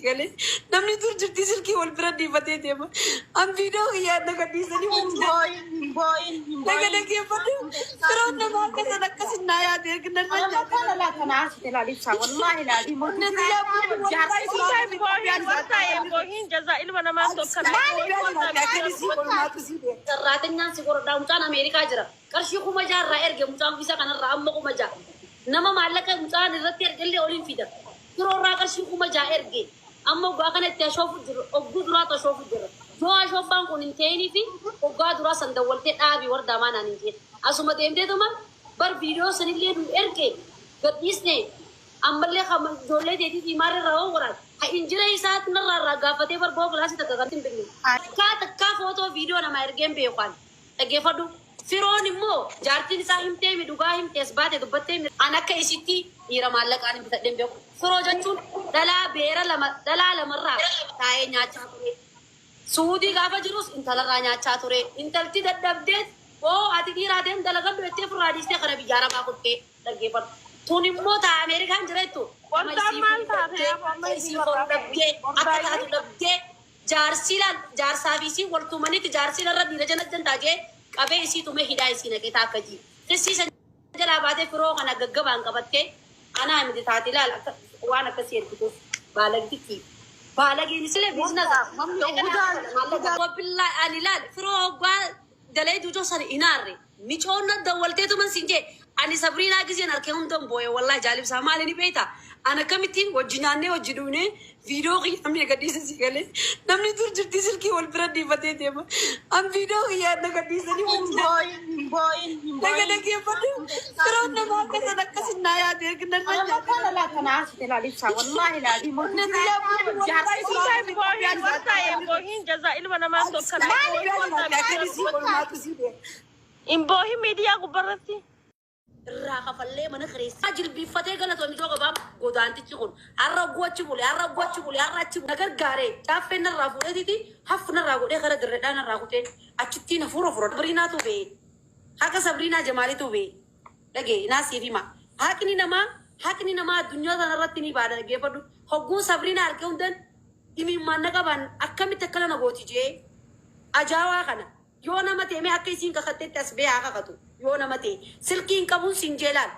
galee namni dur jirti silkii wal bira dhiifatee deema. An viidiyoo yaadna gadhiisanii naga dhaggeeffadhu firoon namaa akkasan akkasin naa yaade erginan Sarraatanyaan si godha mucaan Ameerikaa jira. Qarshii kuma jaarraa erge mucaan bisa kanarraa amma kuma jaa. Nama maallaqa mucaan irratti ergellee oliin fida. Firoorraa qarshii kuma jaa erge. Amma ogaa kanatti ashoofu jiru. Ogguu duraatu ashoofu jira. Yoo ashoofaan kun hin ta'inii fi ogaa duraa san dawwaltee dhaabii warda maanaan hin jedhe. Asuma deemteetuma bar viidiyoo sanillee nu erge gadhiisne ammallee ijoollee teetii fi maarrirraa hoo waraati. Injira isaati narraa gaafatee barboo kilaasii takka kan hin beekne. Takkaa footoo viidiyoo nama ergeen beekan dhaggeeffadhu. Firoon immoo jaartiin isaa himtee dhugaa himtees baate dubbattee an akka isitti dhiira maallaqaan hin bitadheen beeku. Firoo jechuun dhalaa beera dhalaa lamarraa taa'ee nyaachaa ture. Suudii gaafa jirus intalarraa nyaachaa ture. Intalti dadhabdeet ati dhiiraateen dalagadhu jettee firraa dhiistee kana biyyaa rabaa qottee dhaggeeffadhu. Tun immoo ta'a Ameerikaan jira jettu. Akka taatu dhabdee jaarsaa fi isii waltumanitti jaarsiin irra dhiira jala jantaagee qabee isii tumee hidhaa isii naqee taakka jii. Tessiisa jalaa baatee firoo kana gaggabaan qabattee anaa miti taati ilaala waan akkasii ergituuf baalagditti. Baalagiinis illee biizinasa. Wabbillaa ani ilaali firoo hoggaa dalee duudoo sana inaarre micoonna dawwalteetuman siin jee ani Sabriinaa giseen harkee hundan boo'ee wallaahi jaalibsaa maali ni beekta. Ana kamittiin wajji naannee wajji dhuunee viidiyoo namni gadhiisa si galee namni dur jirti silkii wal bira dhiifatee deema. An viidiyoo yaadna gadhiisanii naga dhaggeeffadhu firoon namaa akkasan akkasin naa yaade erginan Imboohi miidiyaa gubbarratti. Irraa kafallee mana kireessaa jilbiiffatee galatoomii joo gabaaf godaantichi kun har'a guwachi bule har'a achi nagar gaaree caaffee narraa fuudheetiiti haffu narraa godhee kara dirreedhaa narraa kutee achittiin hafuura fura Sabriinaatu bee haqa Sabriinaa Jamaalitu bee dhagee naasiif hima haqni namaa addunyaa kanarratti ni baada dhaggeeffadhu hogguu Sabriinaa argee hundan dhimimmaan na qaban akkamitti akkana na gooti jee ajaawaa kana yoo nama teemee akka isiin kakatteetti as bee haa kakatu. Yoo nama ta'e silkiin qabuun siin jeelaan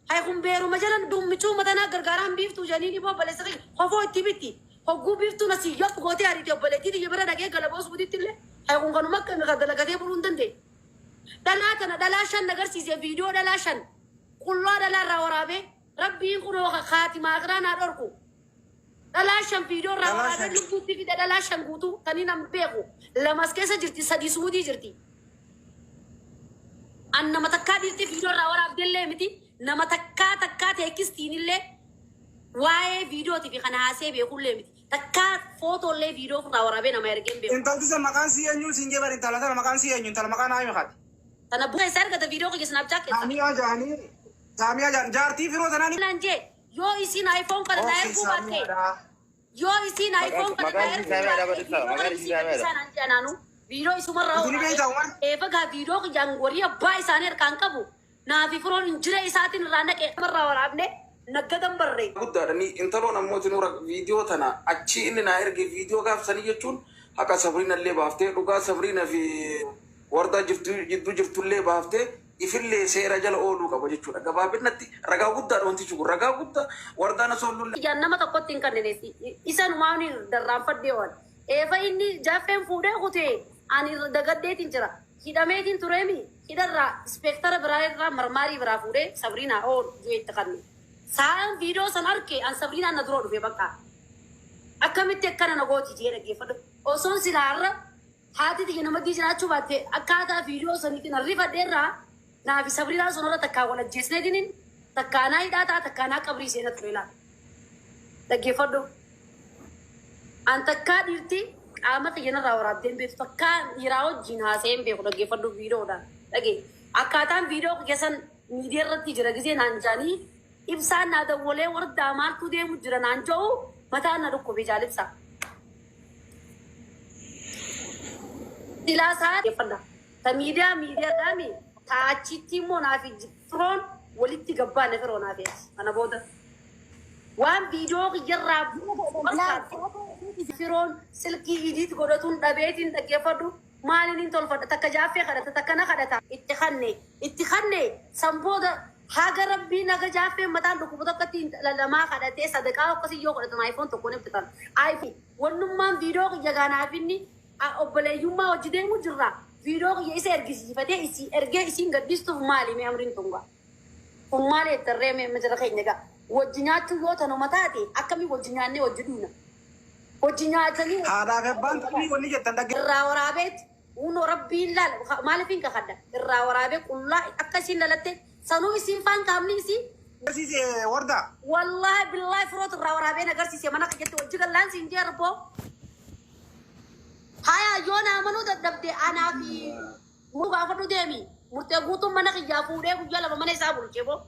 hay kun beeruma jalan dummichuu matanaa gargaaraan biiftuu janii ni bobbaleessa hofoo itti bitti hogguu biiftuu na siyyoo gootee ariitee obboleettii xiyya bira dhagee galaboos butitti illee hay kun kanuma akka dalagatee buluu hin dandeenye. Dhalaa shan agarsiisee viidiyoo dhalaa shan qullaa dhalaa irraa waraabee rabbiin kun kaati maaqiraa naa dhorku dhalaa shan viidiyoo irraa waraabee lubbuutti fide dhalaa shan guutuu kan hin beeku lamas keessa jirti sadii suudii jirti. An nama takkaa dhiirti viidiyoo irraa waraabdellee miti nama takkaa teekistiin illee waa'ee viidiyooti fi kana haasee beekullee miti takkaa footollee viidiyoo irraa waraabee nama ergeen beeku. Intalti san maqaan si eenyu siin jee bari intala tana maqaan si eenyu intala maqaan haa himakaati. Tana bu'aa isaa argata viidiyoo kiyya snaapchat keessa. Jaamiyaa jaartii firoo tanaan. Lan jee yoo isiin iPhone kana na erguu baatte yoo isiin iPhone kana na erguu viidiyoo isumarraa eefagaa viidiyoo kiyyaan gorii abbaa isaanii harkaan qabu naafi firoon injira isaatiin irraa naqee irraa waraabne naggadan barree. Guddaadha intaloon ammoo tinura viidiyoo tana achi inni naa erge viidiyoo gaafsanii jechuun haqa Sabriina illee baaftee dhugaa Sabriina fi wardaa jidduu jirtullee baaftee ifillee seera jala ooluu qaba jechuudha. Gabaabinatti ragaa guddaadha wantichi kun ragaa guddaa wardaan osoo lullee. Ijaan nama tokkotti hin kanneessi isanumaan darraanfadhee waan eefa inni jaaffeen fuudhee kutee. Ani dagaddeetiin jira hidhameetiin tureemi hidharraa ispeektara biraa irraa marmaarii biraa fuudhee Sabriinaa jeetti kanne sa'aan viidiyoo san arge an Sabriinaan na duroo dhufe bakka akkamitti akkana na gooti jee dhaggeeffadhu osoon silaarra haati xiyya namadii jiraachuu baatte akkaataa viidiyoo saniitiin arrifadheerraa naafi Sabriinaa sonarra takkaa wal ajjeesneetiin takkaanaa hidhaataa takkaanaa qabrii seena ture laata dhaggeeffadhu an takkaa dhiirti. Qaama xiyyanarraa waraabdeen beektu takkaa dhiiraa wajjin haasa'een beeku dhaggeeffadhu viidiyoodhaan dhagee akkaataan viidiyoo keessan miidiyaa irratti jira gisee naan jaanii ibsaan naa dawwalee wardaa maaltu deemu jira naan ja'u mataan na dhukkubee jaalibsa. Silaasaa dhaggeeffadha ta miidiyaadhaami taachitti immoo naaf firoon walitti gabbaanne firoo naaf kana booda وان فيديو يجرب فيرون سلكي إيديت قدرتون دبيتين تكيفدو مالين انتول فد تكجافي خدت تكنا خدت اتخني سمبودا حاجة ربي نجافي متان دكتور كتين لما خدت صدقة وقصي يوم خدت آيفون تكون بتان آيفون ونمان فيديو يجانا فيني أقبل يوم ما وجدين مجرى فيديو يسير إرجسي فتى يسي إرجسي قديستو مالي ما أمرين تونغا مالي ترى مجرى خينجا وجنات يوتانو متاتي أكمل وجناني وجدونا وجناتني هذا كبان تبي وني جت تندق الراورابت ونو ربي لا ما لفين كخدا الراورابت كلها أكاسين للتة سنو يسين فان كامني يسين سي ورده والله بالله فروت الراورابت نقدر سيسي منا كجت وجه اللان سينجر بو هيا يونا منو تدبدي أنا في مو بعرف ديمي مرتبوتو منا كجافو ده كجلا ما منا يسابون كيبو